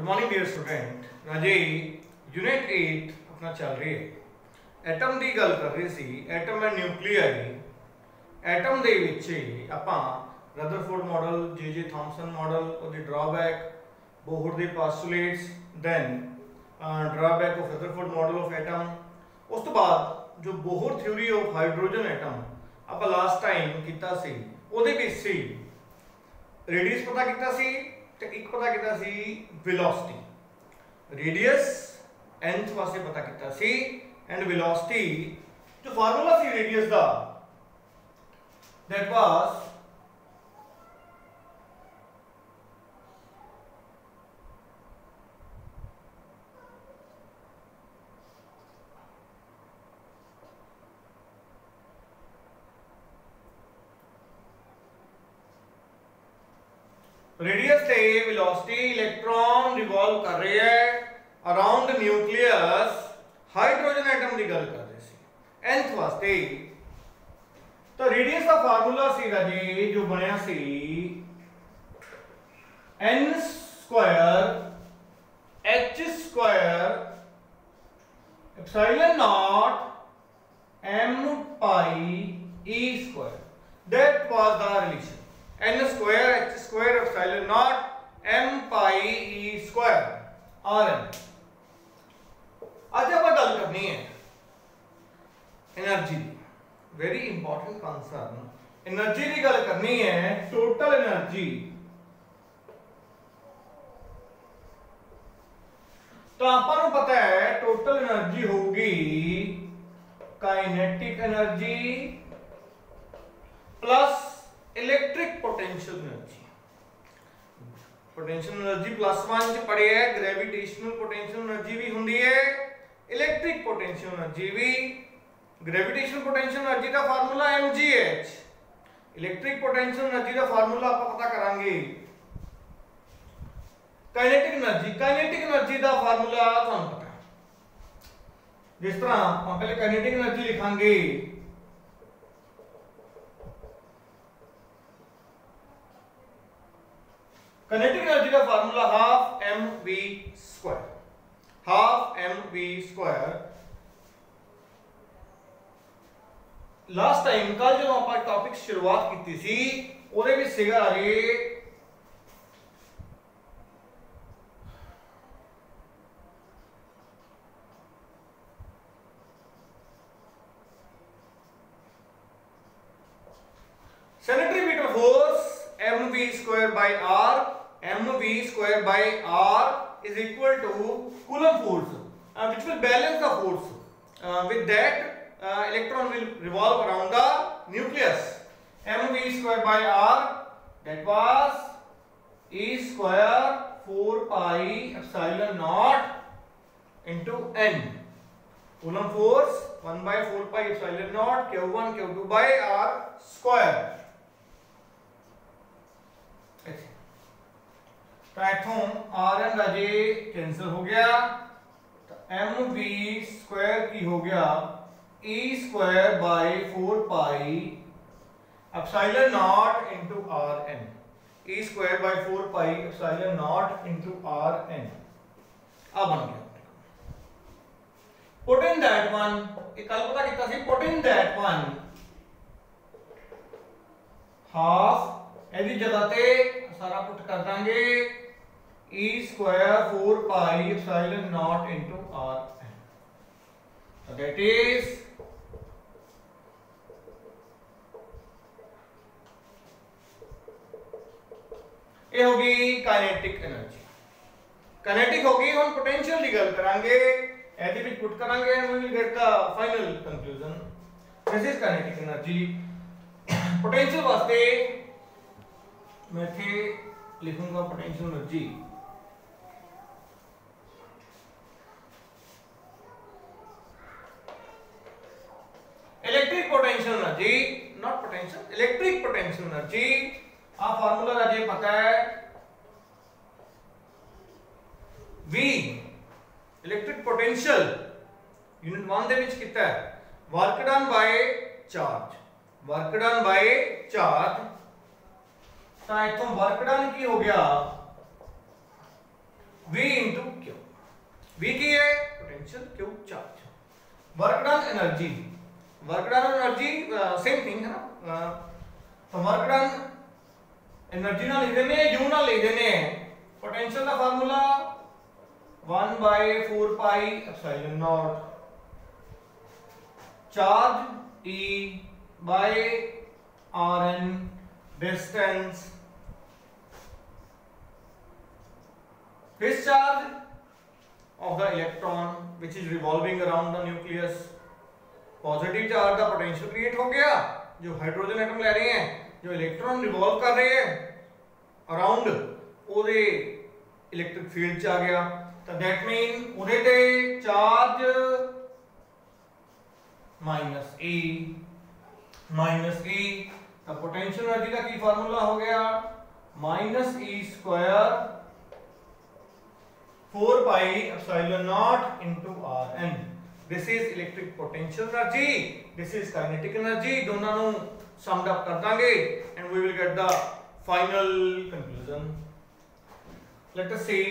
Morning dear student. राजे unit 8 अपना चल रही है। एटम की गल कर रही सी। एटम है न्यूक्लियर। एटम दे विच आपां Rutherford model, J Thomson model, उसकी ड्रॉबैक, बोहर के postulates, then drawback of Rutherford model of atom. उस तो बाद जो Bohr theory of hydrogen atom आप लास्ट टाइम किया सी, उहदे विच सी रेडियस पता किया सी ते एक पता किया सी वेलोसिटी। रेडियस nth वास्ते पता किया सी एंड वेलोसिटी जो फार्मूला सी रेडियस दा दैट वाज रेडियस से वेलोसिटी इलेक्ट्रॉन रिवॉल्व कर रहे हैं अराउंड न्यूक्लियस। हाइड्रोजन एटम की गल कर रहे सी nth वास्ते। तो रेडियस का फार्मूला सी जी जो बनया सी n square h square epsilon not m pi e square. That was the relation n square h square epsilon not m pi e square rn। आज आप गल करनी है energy, very important concern. Energy की गल करनी है, टोटल एनर्जी। तो आपको पता है टोटल एनर्जी होगी kinetic energy plus electric potential energy. Potential energy +1 च पढ़े है, ग्रेविटेशनल पोटेंशियल एनर्जी भी होंदी है, इलेक्ट्रिक पोटेंशियल एनर्जी भी। ग्रेविटेशनल पोटेंशियल एनर्जी का formula mgh, electric potential energy का फार्मूला आप पता करांगे काइनेटिक एनर्जी। काइनेटिक एनर्जी का फार्मूला तुहानू पता है। जिस तरह हम पहले काइनेटिक एनर्जी लिखांगे, काइनेटिक एनर्जी का formula half mv square. Half mv square. Last time कल जो आप टॉपिक शुरुआत की सी ਉਹਦੇ ਵਿੱਚ ਸੀਗਾ ਇਹ sanitary meter force mv square by r, mv square by r is equal to coulomb force, which will balance the force. With that electron will revolve around the nucleus. mv square by r, that was e square 4 pi epsilon naught into n. Coulomb force 1 by 4 pi epsilon naught q1 q2 by r square. तो इथों rn का जे cancel हो गया, तो mv square की हो गया e square by 4 pi epsilon not into rn। e square by 4 pi epsilon not into rn अब बन गया। पुट इन दैट वन, एक कल पता कितना सी, put in that one half एदी जगह ते सारा पुट कर देंगे e square 4 pi epsilon not into rn। so that is ये होगी काइनेटिक एनर्जी। काइनेटिक होगी। हम पोटेंशियल की गल करांगे, एदी विच पुट करांगे and we will get the final conclusion. This is kinetic energy. Potential वास्ते मैं थे लिखूंगा potential energy. Electric potential energy, not potential, electric potential energy. आ फार्मूला राजे पता है V इलेक्ट्रिक पोटेंशियल यूनिट 1 ਦੇ ਵਿੱਚ ਕੀਤਾ ਹੈ work done by charge. Work done by charge. तो इथों वर्क डन की हो गया V into Q। V की है potential, Q charge. Work done energy, work done energy same thing है ना। तो वर्क डन एनर्जी ना लिख देने, U ना लिख देने। पोटेंशियल का formula 1/4 pi epsilon not charge E by Rn distance, discharge of the electron which is revolving around the nucleus। Positive charge का पोटेंशियल क्रिएट हो गया, जो हाइड्रोजन एटम ले रहे हैं, जो इलेक्ट्रॉन रिवॉल्व कर रहे हैं अराउंड ओदे इलेक्ट्रिक फील्ड च आ गया। तो दैट मीन ओदे ते चार्ज माइनस E तो पोटेंशियल एनर्जी का की फार्मूला हो गया -E² 4 pi epsilon not into Rn। This is electric potential energy, this is kinetic energy. दोनों नु समड अप कर दांगे and we will get the final conclusion. Let us see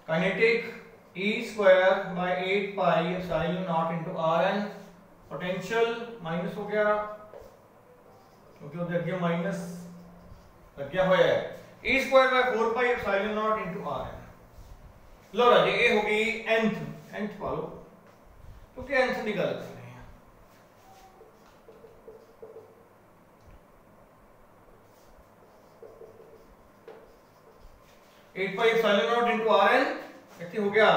kinetic E² by 8 pi epsilon not into Rn। Potential minus हो गया क्योंकि उधर अगे minus लग गया होया है। E² by 4 pi epsilon not into Rn। लो राजे ये होगी nth पा लो क्योंकि nth की गल कर रहे हैं। Eight pi epsilon not into Rn ऐसे हो गया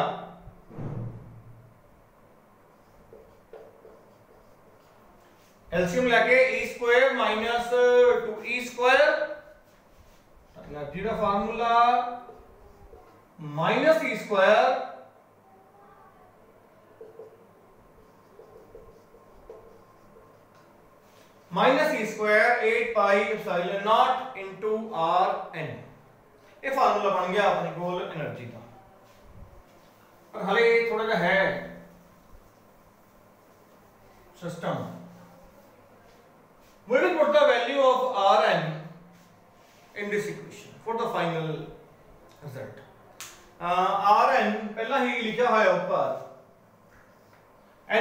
एलसीएम लेके E² माइनस 2E², एनर्जी का formula -E² -E² 8 pi epsilon not into Rn। ये फार्मूला बन गया अपने कोल एनर्जी का। पर हले थोड़ा सा है system. We will put the value of Rn in this equation for the final result। Rn पहला ही लिखा हुआ है ऊपर n²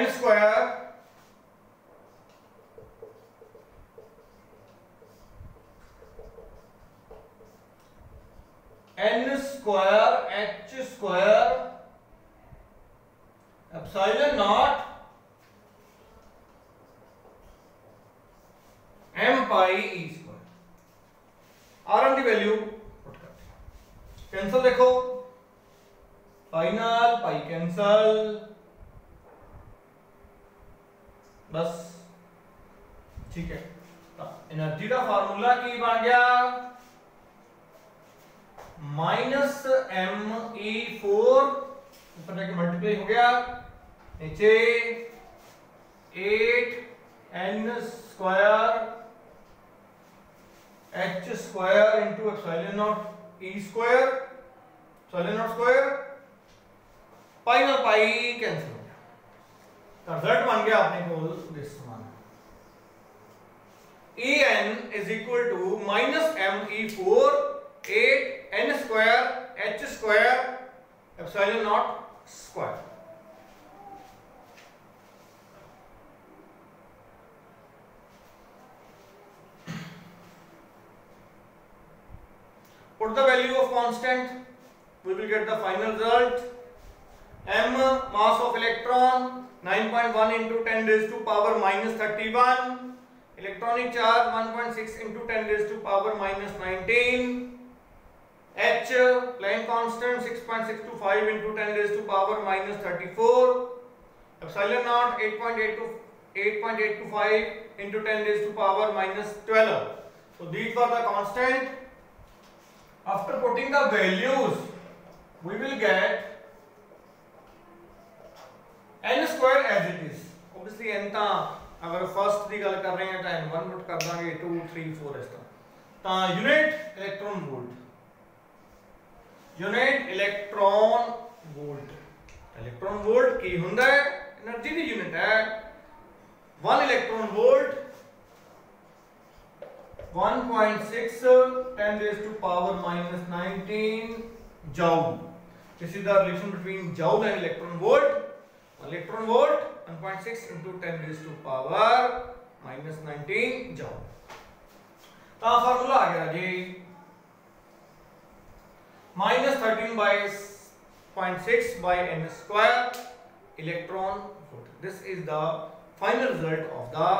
h² epsilon not m pi E²। Rn की वैल्यू पुट करते हैं, कैंसिल देखो फाइनल पाई कैंसिल, बस ठीक है। एनर्जी का फार्मूला की बन गया -me4 ऊपर जाके मल्टीप्लाई हो गया, नीचे 8n² h² into epsilon nought E² epsilon nought square, pi ना पाई कैंसिल हो गया। तो रिजल्ट बन गया अपने को this one, En is equal to -me4 8n² h² epsilon nought square. Put the value of constant, we will get the final result। m mass of electron 9.1 into 10 raised to power -31, electronic charge 1.6 into 10 raised to power -19, h Planck constant 6.625 into 10 raised to power -34, epsilon naught 8.825 into 10 raised to power -12। So these were the constant। After putting the values, we will get n² as it is। Obviously n ता अगर first की गल कर रहे हैं तो n1 put कर देंगे 2 3 4 इस तरह। Unit electron volt, unit electron volt, electron volt की हुंदा है एनर्जी की यूनिट है। 1 electron volt 1.6 10 raised to power minus 19 joule. This is the relation between joule and electron volt. Electron volt 1.6 into 10 raised to power minus 19 joule. तो formula आ गया जी -13 by 0.6 by n square electron volt. This is the final result of the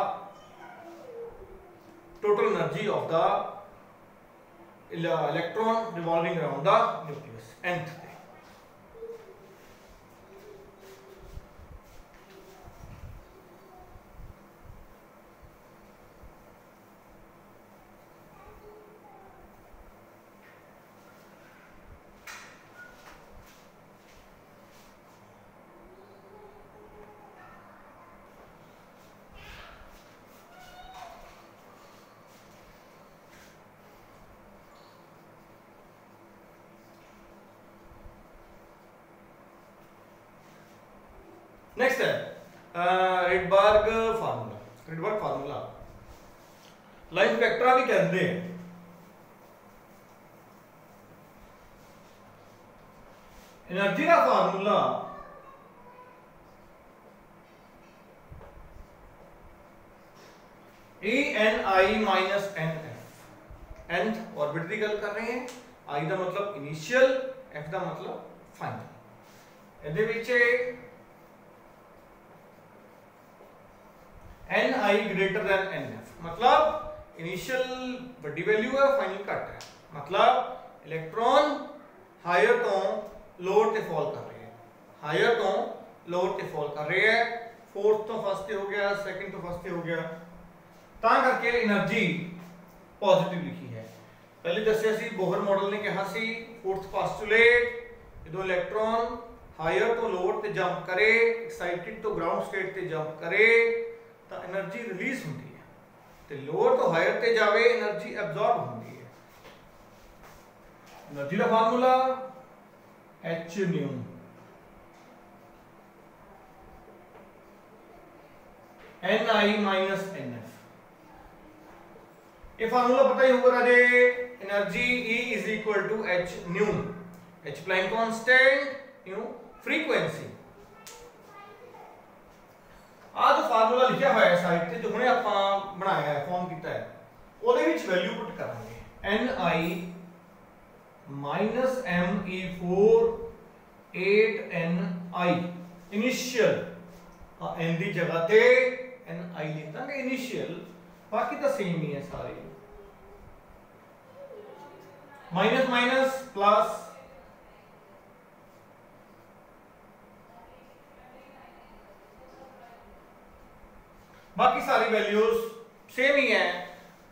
total energy of the electron revolving around the nucleus. Nth day. Next है Rydberg formula. Rydberg formula line spectra भी कहते हैं. Energy का formula ENI minus NF. nth orbit की गल कर रहे हैं. I का मतलब इनिशियल, F का मतलब फाइनल. ਇਹਦੇ ਵਿੱਚ NI greater than NF मतलब इनिशियल बड़ी वैल्यू है, फाइनल घट है. मतलब इलेक्ट्रॉन हायर तो लोअर ते फॉल कर रहे हैं, हायर तो लोअर ते फॉल कर रहे हैं. फोर्थ तो फर्स्ट ते हो गया, सेकंड तो फर्स्ट ते हो गया. ता करके एनर्जी पॉजिटिव लिखी है. पहले दसिया सी बोहर मॉडल ने कहा सी फोर्थ पोस्टुलेट जो इलेक्ट्रॉन हायर तो लोअर ते जंप करे, एक्साइटेड तो ग्राउंड स्टेट ते जंप करे तो एनर्जी रिलीज होती है. तो लोअर तो हायर ते जावे एनर्जी एब्जॉर्ब होती है. एनर्जी का formula H nu NI minus NF. ये फार्मूला पता ही होगा राजे. Energy E is equal to H nu, H Planck constant nu frequency. आ जो फार्मूला लिखा हुआ है साइड ते जो हमने ਆਪਾਂ बनाया है फॉर्म किया है ਉਹਦੇ ਵਿੱਚ वैल्यू पुट करेंगे. NI minus ME4 8NI initial n ਦੀ जगह ਤੇ NI लिख ਦਾਂਗੇ इनिशियल. बाकी तो सेम ही है सारे. माइनस माइनस प्लस बाकी सारी वैल्यूज सेम ही है.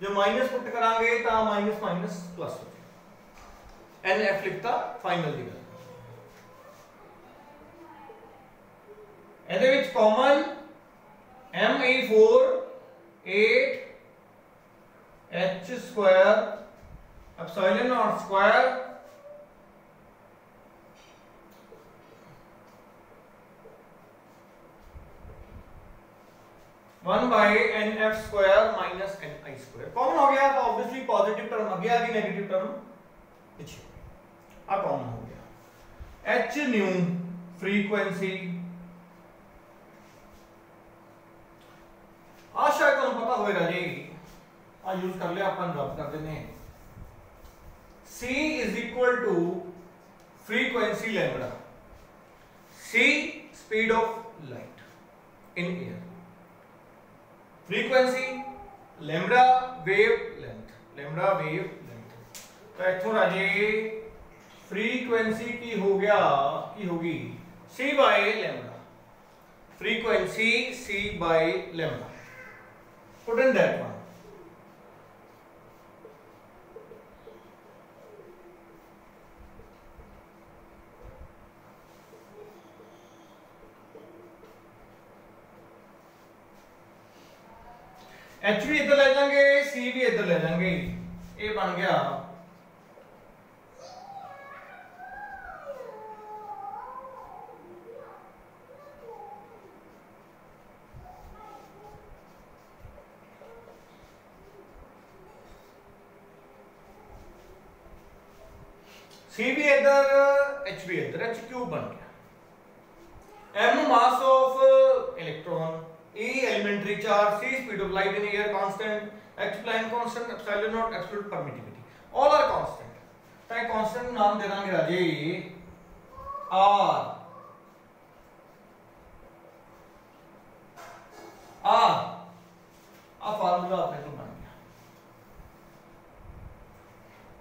जो माइनस पुट करांगे तो माइनस माइनस प्लस हो जाएगा. NF लिखता फाइनल दी गल. ਇਹਦੇ ਵਿੱਚ common ME4 8 H square epsilon naught square one by NF square minus NI square. Common हो गया तो ऑब्वियसली पॉजिटिव टर्म आगे आ गई, नेगेटिव टर्म पीछे. आ कॉमन हो गया. H new frequency. आशा तुम पता होगा जी. आ यूज कर लिया अपन, रब कर देने. C is equal to frequency lambda. C speed of light in air. Frequency lambda wavelength, lambda wavelength. तो इथों राजे फ्रीक्वेंसी की हो गया की होगी C by lambda. Frequency C by lambda. Put in that one. H भी इधर ले जाएंगे, C भी इधर ले जाएंगे. ये बन गया C भी इधर, H भी इधर, H क्यूब बन गया। M mass of electron, E elementary charge, C speed of light in air constant, H Planck constant, epsilon naught absolute permittivity, all are constant. तो कांस्टेंट नाम दे देंगे राजे R। आ फार्मूला अपने को बन गया।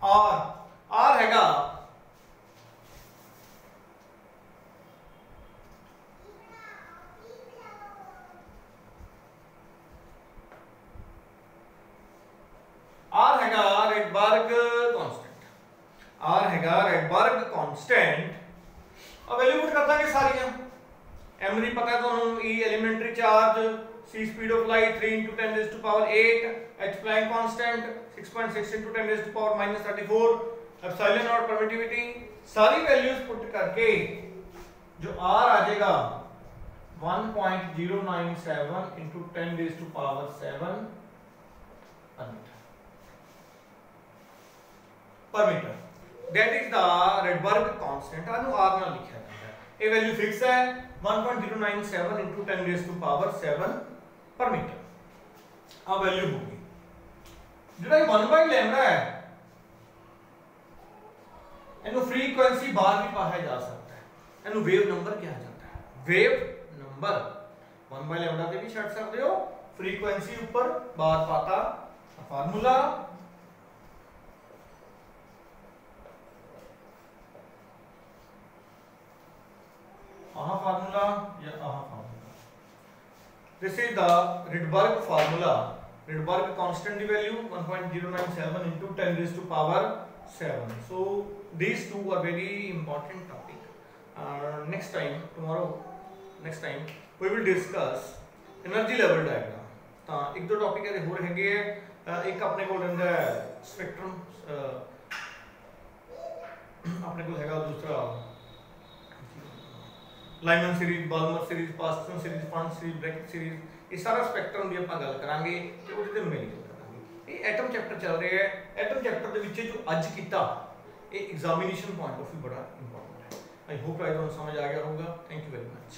R हैगा रेडबर्ग कांस्टेंट। R हैगा रेडबर्ग कांस्टेंट। अब वैल्यू पुट कर देंगे सारियां। M नहीं पता है तो E elementary charge, C speed of light 3 into 10 raised to power 8, H Planck constant 6.6 into 10 raised to power -34, epsilon naught permittivity, सारी वैल्यूज पुट करके जो R आ जाएगा 1.097 into 10 raised to power 7 per meter. That is the Rydberg constant। आनु R ना लिखा है, ये value fix है 1.097 into 10 raised to power 7 पर मीटर। अब वैल्यू होगी ਜਿਹੜਾ 1/λ है, ਇਹਨੂੰ फ्रीक्वेंसी बार भी पाया जा सकता है, ਇਹਨੂੰ वेव नंबर किया जाता है। वेव नंबर 1/λ ਤੇ भी ਛੱਡ ਸਕਦੇ हो, फ्रीक्वेंसी ऊपर बार पाता फार्मूला फार्मूला या formula. This is the Rydberg formula। Rydberg constant value 1.097 into 10 raised to power 7। So these two are very important topic। Next time, tomorrow, next time we will discuss energy level diagram। ਤਾਂ ਇੱਕ ਦੋ topic ਇਹਦੇ ਹੋਰ ਹੈਗੇ ਆ। ਇੱਕ ਆਪਣੇ ਕੋਲ ਰਹਿੰਦਾ ਸਪੈਕਟਰਮ, ਆਪਣੇ ਕੋਲ ਹੈਗਾ ਦੂਸਰਾ Lyman series, Balmer series, Paschen series, Pfund series, Brackett series, ਇਹ ਸਾਰਾ ਸਪੈਕਟਰਮ ਦੀ ਆਪਾਂ ਗੱਲ ਕਰਾਂਗੇ ਤੇ ਉਹਦੇ ਤੇ ਮਿਲ ਕੇ ਕਰਾਂਗੇ। ਇਹ ਐਟਮ ਚੈਪਟਰ ਚੱਲ ਰਿਹਾ ਹੈ। ਐਟਮ ਚੈਪਟਰ ਦੇ ਵਿੱਚ ਜੋ ਅੱਜ ਕੀਤਾ ਇਹ ਐਗਜ਼ਾਮੀਨੇਸ਼ਨ ਪੁਆਇੰਟ ਆਫ ਵੀ ਬੜਾ ਇੰਪੋਰਟੈਂਟ ਹੈ। आई होप ਤੁਹਾਨੂੰ ਸਮਝ ਆ ਗਿਆ ਹੋਊਗਾ। Thank you very much.